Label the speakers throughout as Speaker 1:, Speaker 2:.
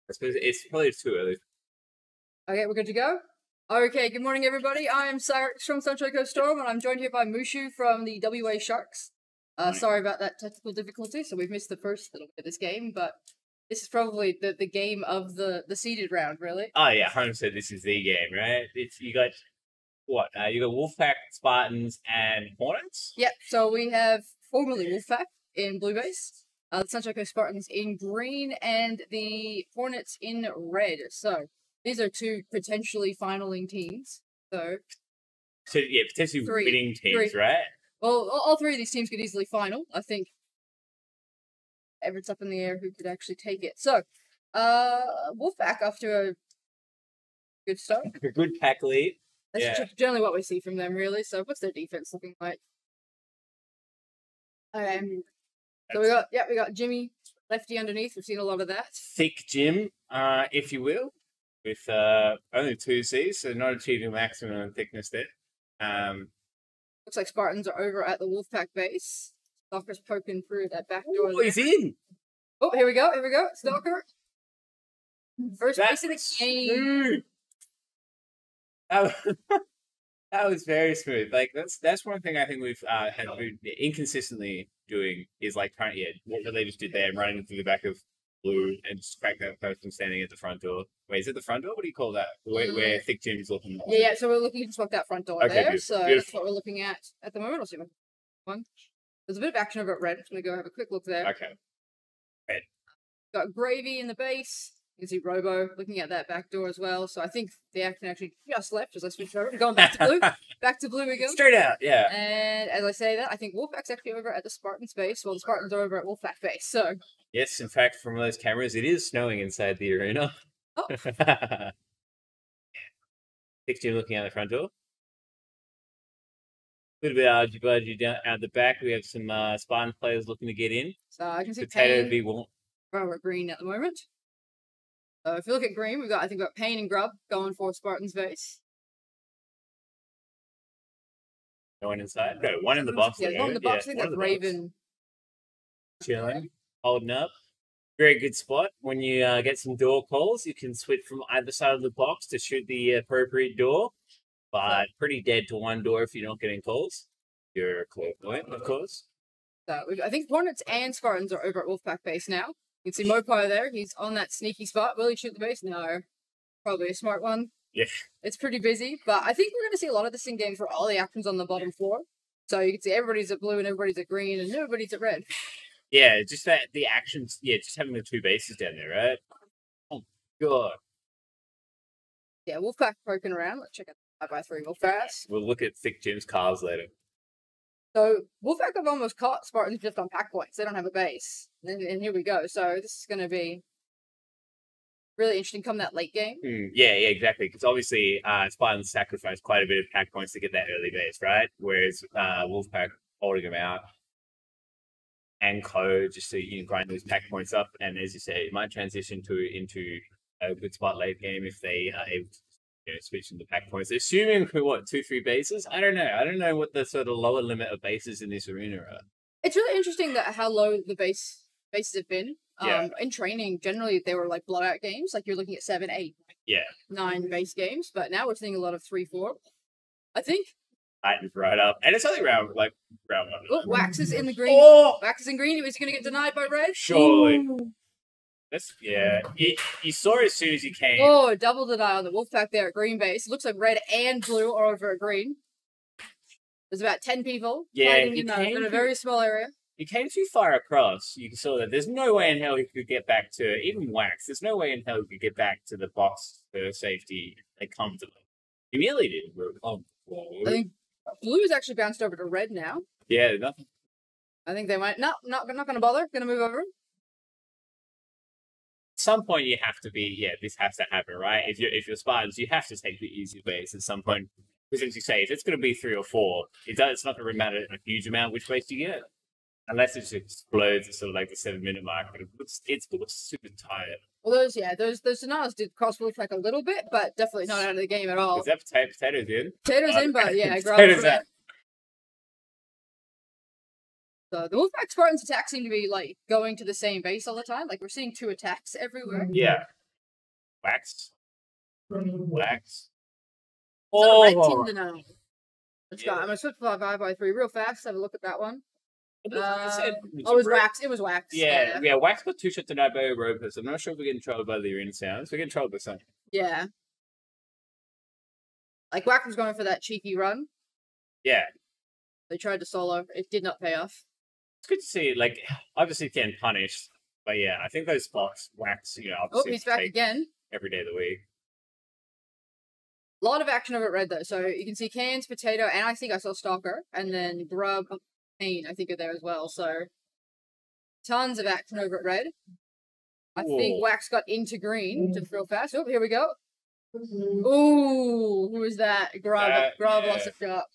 Speaker 1: I suppose it's probably too early.
Speaker 2: Okay, we're good to go? Okay, good morning everybody. I'm Cyrus from Sunshine Coast Storm, and I'm joined here by Mushu from the WA Sharks. Sorry about that technical difficulty, so we've missed the first little bit of this game, but this is probably the game of the seeded round, really.
Speaker 1: Oh yeah, 100% this is the game, right? You got what? You got Wolfpack, Spartans, and Hornets?
Speaker 2: Yep, so we have formerly Wolfpack in blue base, the Sunshine Coast Spartans in green, and the Hornets in red. So these are two potentially finaling teams. So
Speaker 1: yeah, potentially winning teams, right?
Speaker 2: Well, all three of these teams could easily final. I think Everett's up in the air who could actually take it. So, Wolfpack off to a good start.
Speaker 1: A good pack lead.
Speaker 2: That's generally what we see from them, really. So, what's their defense looking like? So we got Jimmy lefty underneath. We've seen a lot of that.
Speaker 1: Thick Jim, if you will, with only 2 Cs, so not achieving maximum thickness there.
Speaker 2: Looks like Spartans are over at the Wolfpack base. Stalker's poking through that back door.
Speaker 1: Oh, he's in!
Speaker 2: Oh, here we go. Stalker. First base of the game.
Speaker 1: That was very smooth. Like that's one thing I think we've had been inconsistently doing is like trying what they just did there, running through the back of blue and just crack that person standing at the front door. Wait, is it the front door? What do you call that? Where Thick Jim's looking.
Speaker 2: Yeah. So we're looking to swap that front door there.
Speaker 1: Beautiful,
Speaker 2: so that's what we're looking at the moment. I'll see one. There's a bit of action over at red. I'm gonna go have a quick look there.
Speaker 1: Okay. Red.
Speaker 2: Got Gravy in the base. You can see Robo looking at that back door as well. So I think the action actually just left as I switched over. Going back to blue. Back to blue we go.
Speaker 1: Straight out, yeah.
Speaker 2: And as I say that, I think Wolfpack's actually over at the Spartans base, while the Spartans are over at Wolfpack base. So
Speaker 1: yes, in fact, from those cameras, it is snowing inside the arena.
Speaker 2: Oh.
Speaker 1: Thick Jim looking out the front door. A little bit of argy-bargy down out the back. We have some Spartan players looking to get in.
Speaker 2: So I can see
Speaker 1: Potato v. Wall.
Speaker 2: We're green at the moment. So if you look at green, I think we've got Payne and Grub going for Spartan's base.
Speaker 1: No one inside? No, one in the box.
Speaker 2: Yeah, one in the box. I think that's Raven.
Speaker 1: Chilling, holding up. Very good spot. When you get some door calls, you can switch from either side of the box to shoot the appropriate door. But pretty dead to one door if you're not getting calls. You're a clairvoyant, of course.
Speaker 2: So I think Hornets and Spartans are over at Wolfpack base now. You can see Mopo there. He's on that sneaky spot. Will he shoot the base? No. Probably a smart one.
Speaker 1: Yeah.
Speaker 2: It's pretty busy, but I think we're going to see a lot of this in game for all the actions on the bottom floor. So you can see everybody's at blue and everybody's at green and nobody's at red.
Speaker 1: Yeah, just that the actions. Yeah, just having the 2 bases down there, right? Oh god.
Speaker 2: Yeah, Wolfpack poking around. Let's check out 5x3 real fast.
Speaker 1: We'll look at Thick Jim's cars later.
Speaker 2: So Wolfpack have almost caught Spartans just on pack points. They don't have a base. And here we go. So this is going to be really interesting come that late game.
Speaker 1: Yeah, exactly. Because obviously Spartans sacrificed quite a bit of pack points to get that early base, right? Whereas Wolfpack holding them out and code just to grind those pack points up. And as you say, it might transition into a good spot late game if they are able to switch into pack points. Assuming for 2-3 bases? I don't know. I don't know what the sort of lower limit of bases in this arena are.
Speaker 2: It's really interesting that how low the bases have been. In training, generally they were like blowout games. Like you're looking at 7, 8, 9 base games. But now we're seeing a lot of 3, 4. I think.
Speaker 1: Lightens right up. And it's only round 1.
Speaker 2: Oh, Wax is in the green.
Speaker 1: Oh!
Speaker 2: Wax is in green. Is he going to get denied by red?
Speaker 1: Surely.
Speaker 2: Ooh.
Speaker 1: That's, you saw it as soon as you came.
Speaker 2: Oh, double deny on the Wolfpack there at green base. It looks like red and blue are over at green. There's about 10 people fighting in a very small area.
Speaker 1: You came too far across. You saw that there's no way in hell he could get back to, even Wax, there's no way in hell he could get back to the box for safety comfortably. He really did.
Speaker 2: I think blue is actually bounced over to red now.
Speaker 1: Yeah, nothing.
Speaker 2: I think they might, not going to bother. Going to move over.
Speaker 1: At some point you have to be, this has to happen, right? If you're Spartans, you have to take the easy base at some point. Because as you say, if it's going to be 3 or 4, it's not going to matter a huge amount which base you get. Unless it just explodes at sort of like the 7-minute mark, but it looks super tired.
Speaker 2: Well, those denials did cost Wolfpack a little bit, but definitely not out of the game at all.
Speaker 1: Is that potatoes in?
Speaker 2: Potatoes in, but yeah,
Speaker 1: potatoes out.
Speaker 2: So the Wolfpack Spartans attacks seem to be like going to the same base all the time. Like we're seeing 2 attacks everywhere.
Speaker 1: Yeah. Wax. Wax.
Speaker 2: Oh, red
Speaker 1: Oh,
Speaker 2: team tonight. Let's go. I'm gonna switch 5 by 3 real fast. Have a look at that one.
Speaker 1: it
Speaker 2: It was Wax. It was Wax.
Speaker 1: Yeah, Wax got 2 shots tonight by Ropus. I'm not sure if we're getting troubled by the arena sounds. We're getting troubled by something.
Speaker 2: Yeah. Like, Wax was going for that cheeky run.
Speaker 1: Yeah.
Speaker 2: They tried to solo. It did not pay off.
Speaker 1: It's good to see, like, obviously getting punished. But yeah, I think those spots, Wax, you know,
Speaker 2: Oh,
Speaker 1: obviously
Speaker 2: he's back
Speaker 1: take
Speaker 2: again.
Speaker 1: every day of the week.
Speaker 2: A lot of action over at red, though. So you can see Cans, Potato, and I think I saw Stalker. And then Grub, Pain, I think, are there as well. So tons of action over at red. I think Wax got into green to throw fast. Oh, here we go. Ooh, who is that? Grub lost a shot.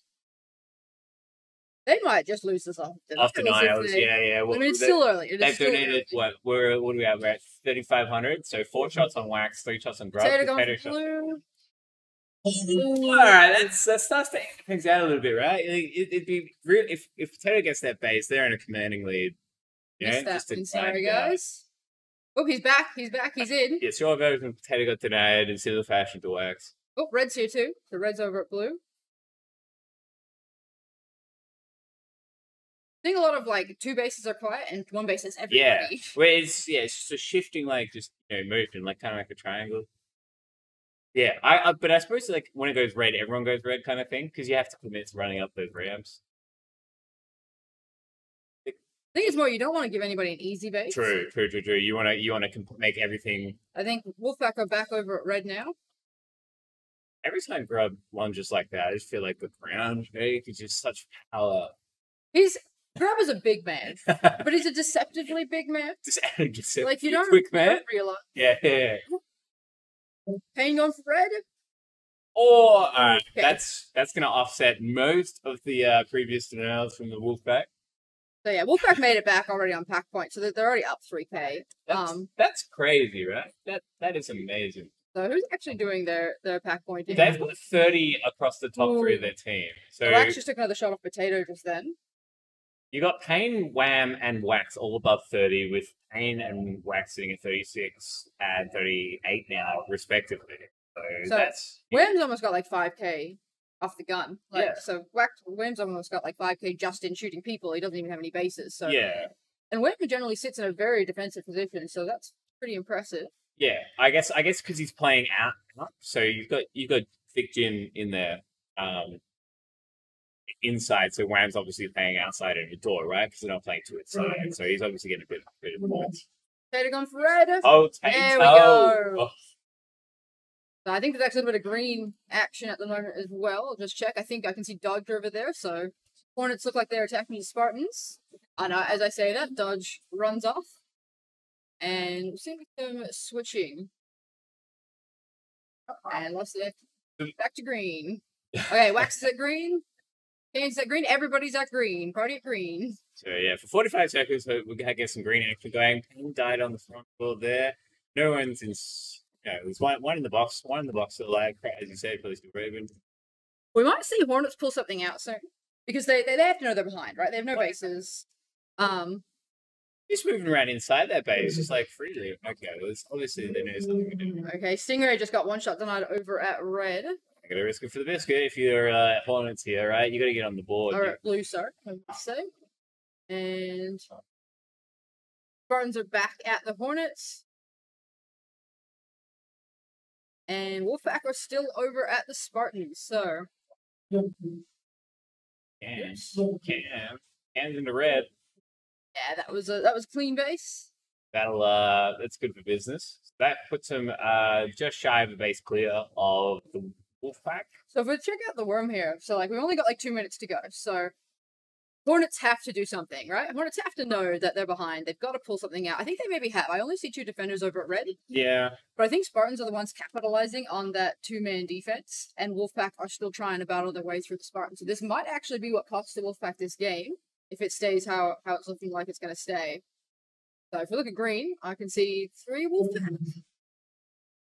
Speaker 2: They might just lose this off.
Speaker 1: After 9 hours, yeah.
Speaker 2: Well, I mean, it's still early.
Speaker 1: They've donated, what do we have? We're at 3,500. So 4 shots on Wax, 3 shots on Grub.
Speaker 2: Potato going for blue.
Speaker 1: Alright, that starts to aim things out a little bit, right? It'd be real if Potato gets that base, they're in a commanding lead.
Speaker 2: Yeah, sorry, guys. Oh, he's back. He's in.
Speaker 1: Yeah, short version of Potato got denied in similar fashion to Wax.
Speaker 2: Oh, Red's here too. So Red's over at blue. I think a lot of, like, 2 bases are quiet and 1 base is everybody.
Speaker 1: Yeah, where it's just a shifting, like, just, you know, movement, like, kind of like a triangle. Yeah, but I suppose, like, when it goes red, everyone goes red kind of thing, because you have to commit to running up those ramps.
Speaker 2: I think it's more you don't want to give anybody an easy base.
Speaker 1: True. You want to make everything.
Speaker 2: I think Wolfpack are back over at red now.
Speaker 1: Every time Grub lunges like that, I just feel like the ground is just such power.
Speaker 2: Grub is a big man, but he's a deceptively big man. Like, you don't realize.
Speaker 1: Yeah.
Speaker 2: Pain going for red.
Speaker 1: Or okay. That's gonna offset most of the previous denials from the Wolfpack.
Speaker 2: So yeah, Wolfpack made it back already on pack point, so they're already up 3K.
Speaker 1: That's crazy, right? That is amazing.
Speaker 2: So who's actually doing their pack point?
Speaker 1: They've got 30 across the top 3 of their team. So
Speaker 2: Wax just took another shot off Potato just then.
Speaker 1: You got Pain, Wham, and Wax all above 30, with Pain and Wax sitting at 36 and 38 now, respectively. So that's...
Speaker 2: Wham's almost got like 5K off the gun. Like,
Speaker 1: yeah.
Speaker 2: So Wham's almost got like 5K just in shooting people. He doesn't even have any bases. So
Speaker 1: yeah.
Speaker 2: And Wham generally sits in a very defensive position, so that's pretty impressive.
Speaker 1: Yeah, I guess because he's playing out, so you've got Thick Jim in there. Inside, so Wham's obviously playing outside of the door, right? Because they're not playing to its side, so he's obviously getting a bit of points.
Speaker 2: Tato gone for red.
Speaker 1: Oh,
Speaker 2: there we go. Oh. So I think there's actually a bit of green action at the moment as well. I'll just check. I think I can see Dodge over there. So Hornets look like they're attacking the Spartans. And as I say that, Dodge runs off, and we'll see them switching. And let's back to green. Okay, Wax is at green. Kane's at green. Everybody's at green. Party at green.
Speaker 1: So yeah, for 45 seconds, we're gonna get some green action going. Kane died on the front board there. No one's in. There's one in the box. One in the box. So like, as you said, probably still Raven.
Speaker 2: We might see Hornets pull something out soon because they have to know they're behind, right? They have no bases.
Speaker 1: Just moving around inside that base, just like freely. Okay, well, obviously they know something to do.
Speaker 2: Okay, Stingray just got 1 shot denied over at red.
Speaker 1: I gotta risk it for the biscuit if you're Hornets here, right? You gotta get on the board.
Speaker 2: Alright, blue, sorry, I would say. And Spartans are back at the Hornets. And Wolfpack are still over at the Spartans, so.
Speaker 1: Cans into red.
Speaker 2: Yeah, that was clean base.
Speaker 1: That's good for business. That puts him just shy of a base clear of the Wolfpack.
Speaker 2: So if we check out the worm here, so like we've only got like 2 minutes to go. So Hornets have to do something, right? Hornets have to know that they're behind. They've got to pull something out. I think they maybe have. I only see 2 defenders over at red.
Speaker 1: Yeah.
Speaker 2: But I think Spartans are the ones capitalizing on that 2-man defense, and Wolfpack are still trying to battle their way through the Spartans. So this might actually be what costs the Wolfpack this game, if it stays how it's looking like it's going to stay. So if we look at green, I can see 3 Wolfpack.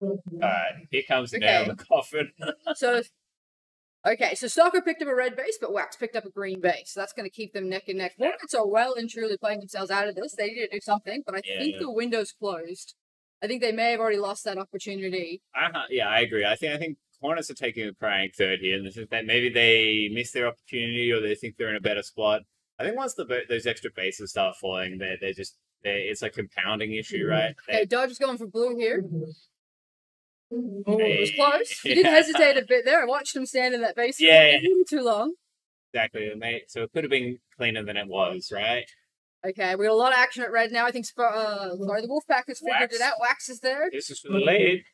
Speaker 1: Alright, here comes the nail in the coffin.
Speaker 2: So Stalker picked up a red base, but Wax picked up a green base. So that's going to keep them neck and neck. Hornets are well and truly playing themselves out of this. They need to do something, but I think the window's closed. I think they may have already lost that opportunity.
Speaker 1: Yeah, I agree. I think Hornets are taking a crying third here, and this is that maybe they missed their opportunity or they think they're in a better spot. I think once those extra bases start falling, it's a compounding issue, right?
Speaker 2: Okay, Dodge is going for blue here. Oh, it was close. He did hesitate a bit there. I watched him stand in that base for too long.
Speaker 1: Exactly, so it could have been cleaner than it was, right?
Speaker 2: Okay, we got a lot of action at red now. I think the Wolfpack has figured it out. Wax is there.
Speaker 1: This is for the lead.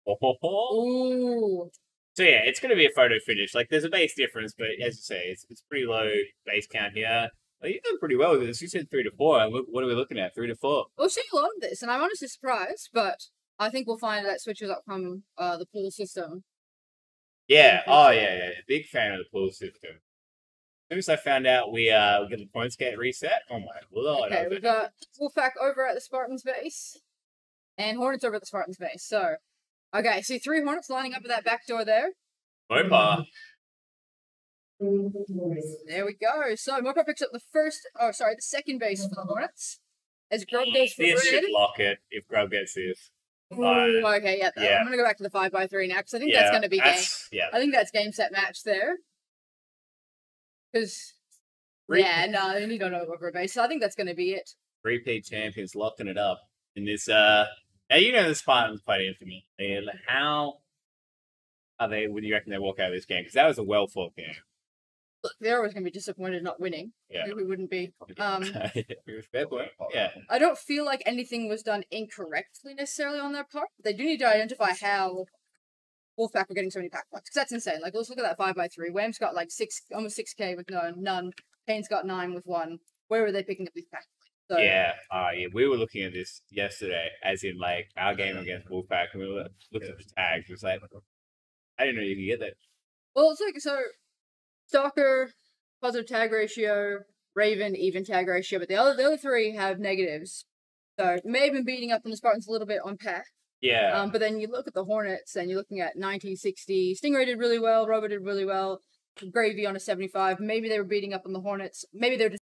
Speaker 2: Ooh.
Speaker 1: So yeah, it's going to be a photo finish. Like, there's a base difference, but as you say, it's pretty low base count here. Well, you've done pretty well with this. You said 3 to 4. And what are we looking at? 3 to 4.
Speaker 2: We'll see a lot of this, and I'm honestly surprised, but I think we'll find that switches up from the pool system.
Speaker 1: Yeah. Oh yeah. Big fan of the pool system. As soon as I found out we get the points get reset, oh my lord.
Speaker 2: Okay, we've got Wolfpack over at the Spartans base, and Hornets over at the Spartans base. So, okay, see 3 Hornets lining up at that back door there.
Speaker 1: Mopa.
Speaker 2: There we go. So Mopa picks up the second base for the Hornets. As Grub goes for
Speaker 1: This
Speaker 2: red.
Speaker 1: should lock it if Grub gets this.
Speaker 2: Ooh, okay, yeah. I'm going to go back to the 5x3 now, because I think that's going to be game.
Speaker 1: Yeah.
Speaker 2: I think that's game, set, match there. Because, they need to know over a base. So I think that's going to be it.
Speaker 1: Repeat champions locking it up in this. Now, you know the Spartans played infamy. How are they? Would you reckon they walk out of this game? Because that was a well fought game.
Speaker 2: Look, they're always going to be disappointed not winning.
Speaker 1: Yeah,
Speaker 2: we wouldn't be.
Speaker 1: Fair point. Yeah.
Speaker 2: I don't feel like anything was done incorrectly necessarily on their part. They do need to identify how Wolfpack are getting so many pack points, because that's insane. Like, let's look at that 5x3. Wham's got like almost 6k with none. Payne's got 9 with 1. Where were they picking up these pack points? So,
Speaker 1: yeah, we were looking at this yesterday, as in like our game against Wolfpack, and we were looking at the tags. It was like, I didn't know you could get that.
Speaker 2: Well, it's like, so Stalker, positive tag ratio, Raven, even tag ratio, but the other 3 have negatives. So may have been beating up on the Spartans a little bit on pack.
Speaker 1: Yeah.
Speaker 2: But then you look at the Hornets, and you're looking at 1960. Stingray did really well. Robo did really well. Gravy on a 75. Maybe they were beating up on the Hornets. Maybe they were just